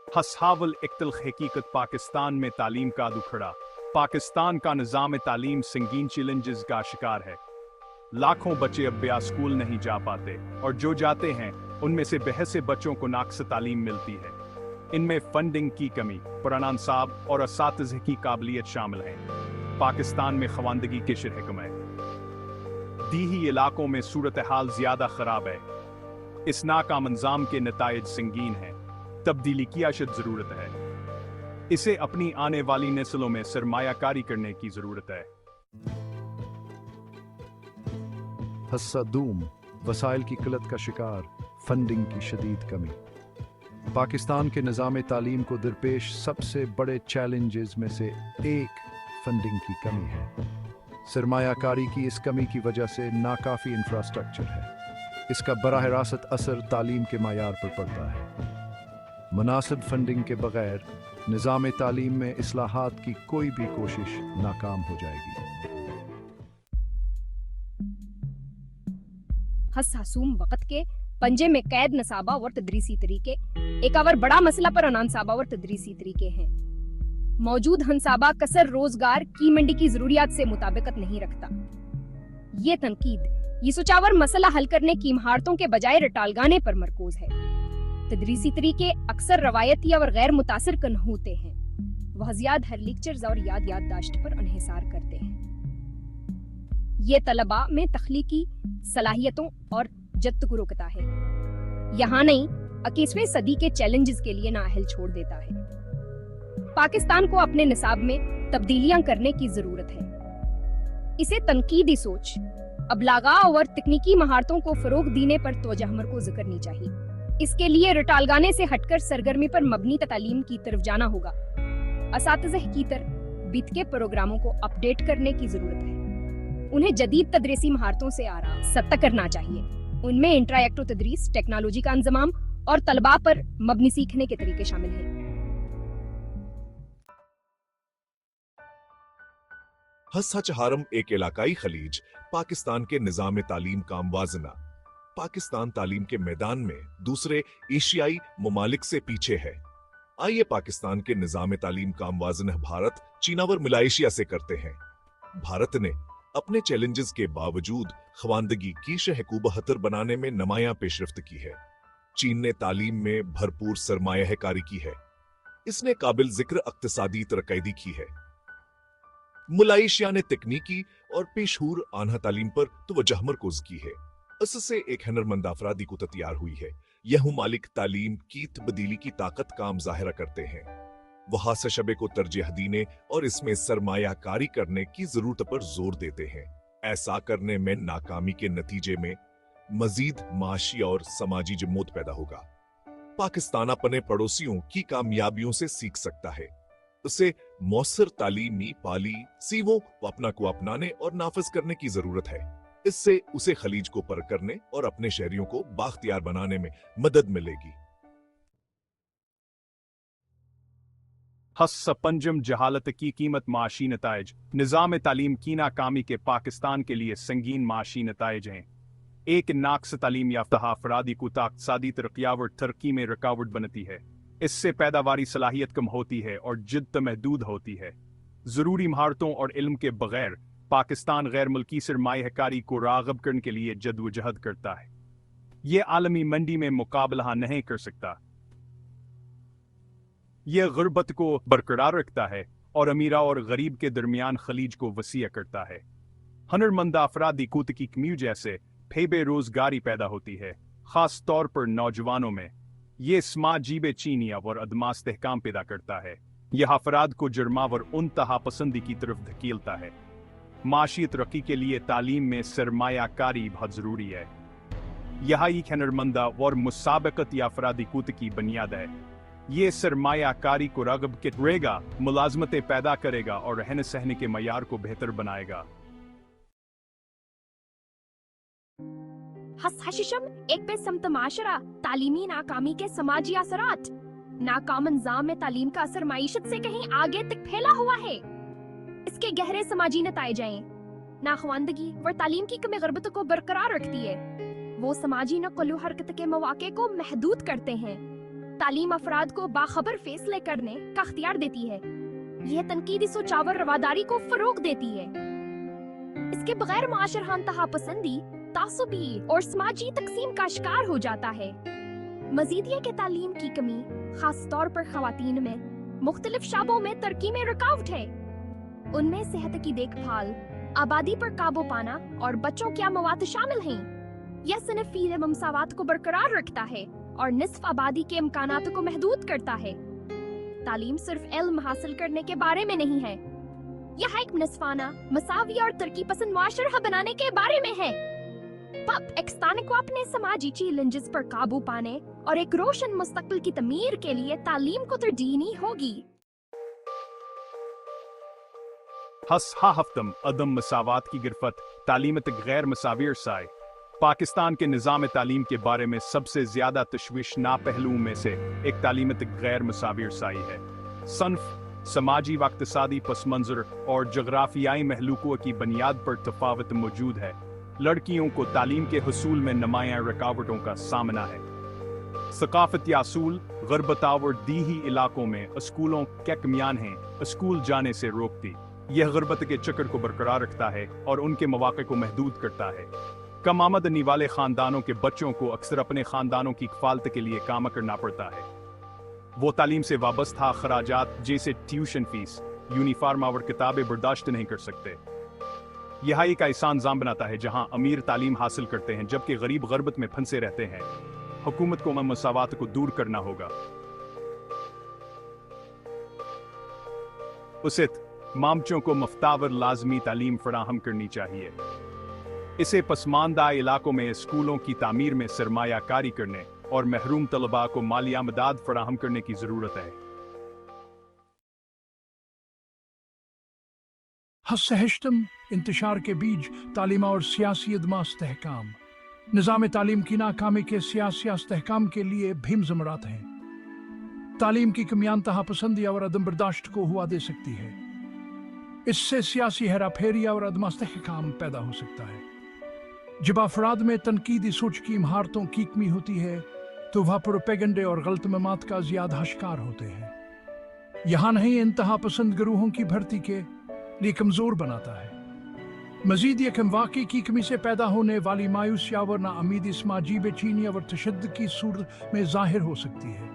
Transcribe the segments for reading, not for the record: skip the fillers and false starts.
हसहावल इक्तल हकीकत पाकिस्तान में तालीम का दुखड़ा। पाकिस्तान का निज़ाम तालीम संगीन चैलेंजेस का शिकार है। लाखों बच्चे अब ब्या स्कूल नहीं जा पाते और जो जाते हैं उनमें से बहुत से बच्चों को नाक़स तालीम मिलती है। इनमें फंडिंग की कमी, पुराना इंसाब और असातिज़े की काबिलियत शामिल है। पाकिस्तान में खवानदगी के शरह कम है। दीही इलाकों में सूरत हाल ज्यादा खराब है। इस नाकाम निज़ाम के नतायज संगीन हैं। तब्दीली की अशद जरूरत है। इसे अपनी आने वाली नस्लों में सरमायाकारी करने की जरूरत है। हस्सादूम, वसाइल की किल्लत का शिकार, फंडिंग की शदीद कमी। पाकिस्तान के निज़ाम तालीम को दरपेश सबसे बड़े चैलेंजेस में से एक फंडिंग की कमी है। सरमायाकारी की इस कमी की वजह से नाकाफ़ी इंफ्रास्ट्रक्चर है। इसका बराह रास्त असर तालीम के मायार पर पड़ता है। मुनासिब फंडिंग के बगैर निज़ाम तालीम में इस्लाहात की कोई भी कोशिश नाकाम हो जाएगी। हसासूम वक्त के पंजे में कैद नसाबा और तदरीसी तरीके एक और बड़ा मसला पर अनानसाबा और तदरीसी तरीके हैं। मौजूद हंसाबा कसर रोजगार की मंडी की जरूरियात से मुताबिकत नहीं रखता। ये तनकीद ये सुचावर मसला हल करने की महारतों के बजाय रटालगाने पर मरकूज है। तदरीसी तरीके अक्सर रवायती और गैर मुतासिर कन होते हैं। वह ज्यादा हर लेक्चर्स और याददाश्त पर इन्हिसार करते हैं। ये तलबा में तख्लीकी सलाहियतों और जद्द को रोकता है। यहाँ नहीं 21वीं सदी के चैलेंजेस के लिए नाअहल छोड़ देता है। पाकिस्तान को अपने निसाब में तब्दीलियां करने की जरूरत है। इसे तनकीदी सोच, अबलागा और तकनीकी महारतों को फरोग देने पर तवज्जो मरकूज करनी चाहिए। इसके लिए रटालगाने से हटकर सरगर्मी पर मबनी तालीम की तरफ जाना होगा। असातिज़े की तरफ बीत के प्रोग्रामों को अपडेट करने की जरूरत है। उन्हें जदीद तदरीसी महारतों से आरा सत्ता करना चाहिए। उनमें इंटरएक्टिव तदरीस, टेक्नोलॉजी का इंतजाम और तलबा पर मबनी सीखने के तरीके शामिल हैं। हस्सा चहारम एक इलाकाई खलीज पाकिस्तान के निज़ाम तालीम का मुवाजना। पाकिस्तान तालीम के मैदान में दूसरे एशियाई ममालिक से पीछे है। आइए पाकिस्तान के निज़ाम तालीम का मुवाजना भारत, चीन और मलेशिया से करते हैं। भारत ने अपने चैलेंजेस के बावजूद खवानदगी की शरह को बेहतर बनाने में नुमायां पेशरफ्त की है। चीन ने तालीम में भरपूर सरमायाकारी की है। इसने काबिल जिक्र इक्तिसादी तरक्की की है। मलेशिया ने तकनीकी और पेशहूर आन्हा तालीम पर तवज्जो मरकूज की है। इससे एक हुनरमंद अफरादी को तैयार हुई है। यह ममालिक तालीम की तब्दीली की ताकत का मुजाहरा करते हैं। वहां से शबे को तरजीह देने और इसमें सरमायाकारी करने की जरूरत पर जोर देते हैं। ऐसा करने में नाकामी के नतीजे में मजीद माशी और समाजी जमूत पैदा होगा। पाकिस्तान अपने पड़ोसियों की कामयाबियों से सीख सकता है। उसे मौसर तालीमी पॉलिसियों को अपना को अपनाने और नाफिज करने की जरूरत है। इससे उसे खलीज को पर करने और अपने शहरियों को बाख्तियार बनाने में मदद मिलेगी। हस्सा पंजम जहालत की कीमत माशी नतायज। निज़ाम तालीम की नाकामी के पाकिस्तान के लिए संगीन माशी नतायज हैं। एक नाक़स तालीम याफ्ता अफरादी को इक़्तिसादी तरक्यावर तरक्की में रुकावट बनती है। इससे पैदावारी सलाहियत कम होती है और जिद्द महदूद होती है। ज़रूरी महारतों और इल्म के बगैर पाकिस्तान गैर मुल्की सरमायाकारी को राग़ब करने के लिए जद्दोजहद करता है। ये आलमी मंडी में मुकाबला नहीं कर सकता। यह गुर्बत को बरकरार रखता है और अमीरा और गरीब के दरमियान खलीज को वसीय करता है। हुनरमंद अफरादी कूत की कमी जैसे बेरोजगारी पैदा होती है, खास तौर पर नौजवानों में। ये समाजीब चीनिया और अदमा इस्तेहकाम पैदा करता है। यह अफराद को जुर्मावर उनतहा पसंदी की तरफ धकेलता है। माशी तरक्की के लिए तालीम में सरमायाकारी बहुत जरूरी है। यह एक हुनरमंदा और मुसाबकत या अफरादी कूत की बुनियाद है। ये सरमायाकारी को राग़ब करेगा, मुलाजमतें पैदा करेगा और रहने सहने के मयार को बेहतर बनाएगा। हशिशम एक बेसमत माशरा, तालीमी नाकामी के समाजी असरात। नाकाम निज़ाम में तालीम का असर मईशत से कहीं आगे तक फैला हुआ है। इसके गहरे समाजी नताइज हैं। नाखवानदगी व तालीम की कमी गुर्बत को बरकरार रखती है। वो समाजी नक़्ल हरकत के मौक़े को महदूद करते हैं। تعلیم افراد کو باخبر فیصلے کرنے کا اختیار دیتی ہے۔ یہ تنقیدی سوچ اور رواداری کو فروغ دیتی ہے۔ اس کے بغیر معاشرہ انتہا پسندی، تعصبی اور سماجی تقسیم کا شکار ہو جاتا ہے۔ مزید یہ کہ تعلیم کی کمی خاص طور پر خواتین میں مختلف شعبوں میں ترقی میں رکاوٹ ہے۔ ان میں صحت کی دیکھ بھال، آبادی پر قابو پانا اور بچوں کے اموات شامل ہیں۔ یہ صنفی مساوات کو برقرار رکھتا ہے اور نصف آبادی کے امکانات کو محدود کرتا ہے۔ تعلیم صرف علم حاصل کرنے کے بارے میں نہیں ہے، یہ ایک نصفانہ، مساوی اور ترقی پسند معاشرہ بنانے کے بارے میں ہے۔ پاکستان کو اپنے سماجی چیلنجز پر قابو پانے اور ایک روشن مستقبل کی تعمیر کے لیے تعلیم کو ترجیح ہوگی۔ ہا ہفتم عدم مساوات کی گرفت تعلیمت غیر مساوی سائے پاکستان کے نظام تعلیم کے بارے میں سب سے زیادہ تشویشناک پہلوؤں میں سے ایک تعلیمت غیر مساوی رسائی ہے۔ صنف، سماجی و اقتصادی پس منظر اور جغرافیائی محلوقوں کی بنیاد پر تفاوت موجود ہے۔ لڑکیوں کو تعلیم کے حصول میں نمایاں رکاوٹوں کا سامنا ہے۔ ثقافتی اصول، غربت اور دیہی علاقوں میں اسکولوں کے کمیاں ہیں اسکول جانے سے روکتی۔ یہ غربت کے چکر کو برقرار رکھتا ہے اور ان کے مواقع کو محدود کرتا ہے۔ کم آمدنی والے خاندانوں کے بچوں کو اکثر اپنے خاندانوں کی کفالت کے لیے کام کرنا پڑتا ہے۔ وہ تعلیم سے وابستہ اخراجات جیسے ٹیوشن فیس، یونیفارم اور کتابیں برداشت نہیں کر سکتے۔ یہ ایک ایسا نظام بناتا ہے جہاں امیر تعلیم حاصل کرتے ہیں جبکہ غریب غربت میں پھنسے رہتے ہیں۔ حکومت کو مساوات کو دور کرنا ہوگا۔ اسے مامچوں کو مفتاور لازمی تعلیم فراہم کرنی چاہیے۔ اسے پسماندہ علاقوں میں اسکولوں کی تعمیر میں سرمایہ کاری کرنے اور محروم طلباء کو مالی امداد فراہم کرنے کی ضرورت ہے۔ ہشتم انتشار کے بیج تعلیم اور سیاسی عدم استحکام۔ نظام تعلیم کی ناکامی کے سیاسی استحکام کے لیے بھیم زمرات ہیں۔ تعلیم کی کمی انتہا پسندی اور عدم برداشت کو ہوا دے سکتی ہے۔ اس سے سیاسی ہیرا پھیری اور عدم استحکام پیدا ہو سکتا ہے۔ جب افراد میں تنقیدی سوچ کی مہارتوں کی کمی ہوتی ہے تو وہ پروپیگنڈے اور غلط مہمات کا زیادہ شکار ہوتے ہیں۔ یہاں نہیں انتہا پسند گروہوں کی بھرتی کے لیے کمزور بناتا ہے۔ مزید یہ واقعی کی کمی سے پیدا ہونے والی مایوسی اور نا امیدی سماجی بے چینی اور تشدد کی صورت میں ظاہر ہو سکتی ہے۔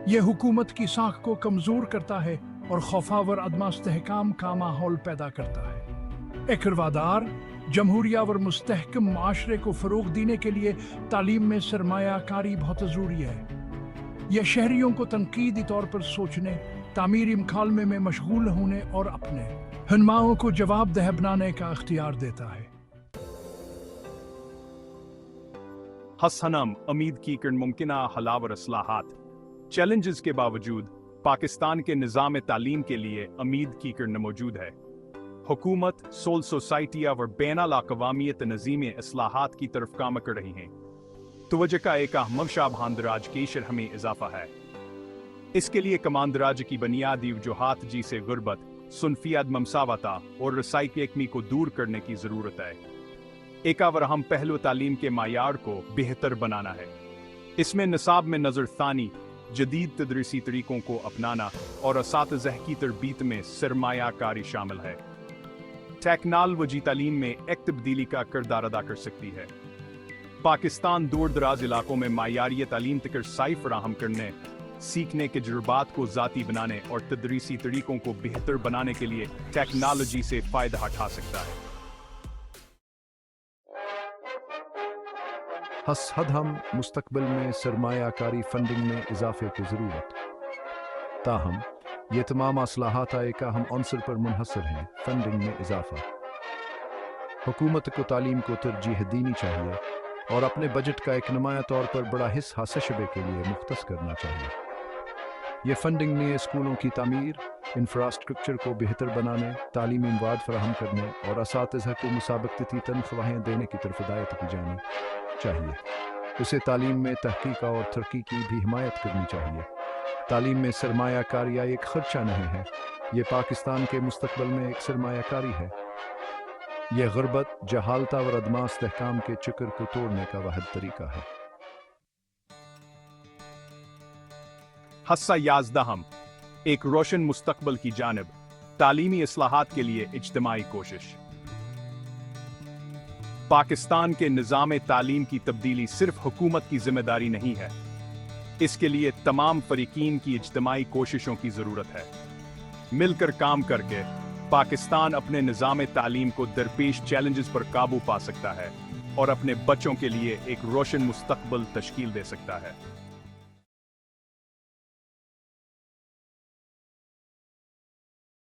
یہ حکومت کی ساکھ کو کمزور کرتا ہے اور خوف اور عدم استحکام کا ماحول پیدا کرتا ہے۔ ایک روادار، جمہوریہ اور مستحکم معاشرے کو فروغ دینے کے لیے تعلیم میں سرمایہ کاری بہت ضروری ہے۔ یہ شہریوں کو تنقیدی طور پر سوچنے، تعمیری مکالمے میں مشغول ہونے اور اپنے رہنماؤں کو جواب دہ بنانے کا اختیار دیتا ہے۔ حسنم امید کی کرن ممکنہ حل اور اصلاحات۔ چیلنجز کے باوجود پاکستان کے نظام تعلیم کے لیے امید کی کرن موجود ہے۔ حکومت، سول سوسائٹی اور بین الاقوامی تنظیم اصلاحات کی طرف کام کر رہی ہیں۔ توجہ کا ایک اہم شعبہ اندراج کی شرح میں اضافہ ہے۔ اس کے لیے کماندراج کی بنیادی وجوہات جیسے غربت، صنفی عدم مساوات اور رسائی کی کمی کو دور کرنے کی ضرورت ہے۔ ایک اور اہم پہلو تعلیم کے معیار کو بہتر بنانا ہے۔ اس میں نصاب میں نظر ثانی، جدید تدریسی طریقوں کو اپنانا اور اساتذہ کی تربیت میں سرمایہ کاری شامل ہے۔ ٹیکنالوجی تعلیم میں ایک تبدیلی کا کردار ادا کر سکتی ہے۔ پاکستان دور دراز علاقوں میں معیاری تعلیم تک رسائی فراہم کرنے، سیکھنے کے تجربات کو ذاتی بنانے اور تدریسی طریقوں کو بہتر بنانے کے لیے ٹیکنالوجی سے فائدہ اٹھا سکتا ہے۔ ہم مستقبل میں سرمایہ کاری فنڈنگ میں اضافے کی ضرورت۔ تاہم یہ تمام اصلاحات ایک اہم عنصر پر منحصر ہیں: فنڈنگ میں اضافہ۔ حکومت کو تعلیم کو ترجیح دینی چاہیے اور اپنے بجٹ کا ایک نمایاں طور پر بڑا حصہ شعبے کے لیے مختص کرنا چاہیے۔ یہ فنڈنگ میں اسکولوں کی تعمیر، انفراسٹرکچر کو بہتر بنانے، تعلیمی مواد فراہم کرنے اور اساتذہ کو مسابقتی تنخواہیں دینے کی طرف ہدایت کی جانی چاہیے۔ اسے تعلیم میں تحقیق اور ترقی کی بھی حمایت کرنی چاہیے۔ تعلیم میں سرمایہ کاری ایک خرچہ نہیں ہے، یہ پاکستان کے مستقبل میں ایک سرمایہ کاری ہے۔ یہ غربت، جہالت اور عدم استحکام کے چکر کو توڑنے کا واحد طریقہ ہے۔ हस्सा याज़दा हम एक रोशन मुस्तकबल की जानिब तालीमी इस्लाहात के लिए इज्तिमाई कोशिश। पाकिस्तान के निज़ाम तालीम की तब्दीली सिर्फ हुकूमत की जिम्मेदारी नहीं है, इसके लिए तमाम फरीकीन की इज्तिमाई कोशिशों की ज़रूरत है। मिलकर काम करके पाकिस्तान अपने निज़ाम तालीम को दरपेश चैलेंजेस पर काबू पा सकता है और अपने बच्चों के लिए एक रोशन मुस्तकबल तश्कील दे सकता है।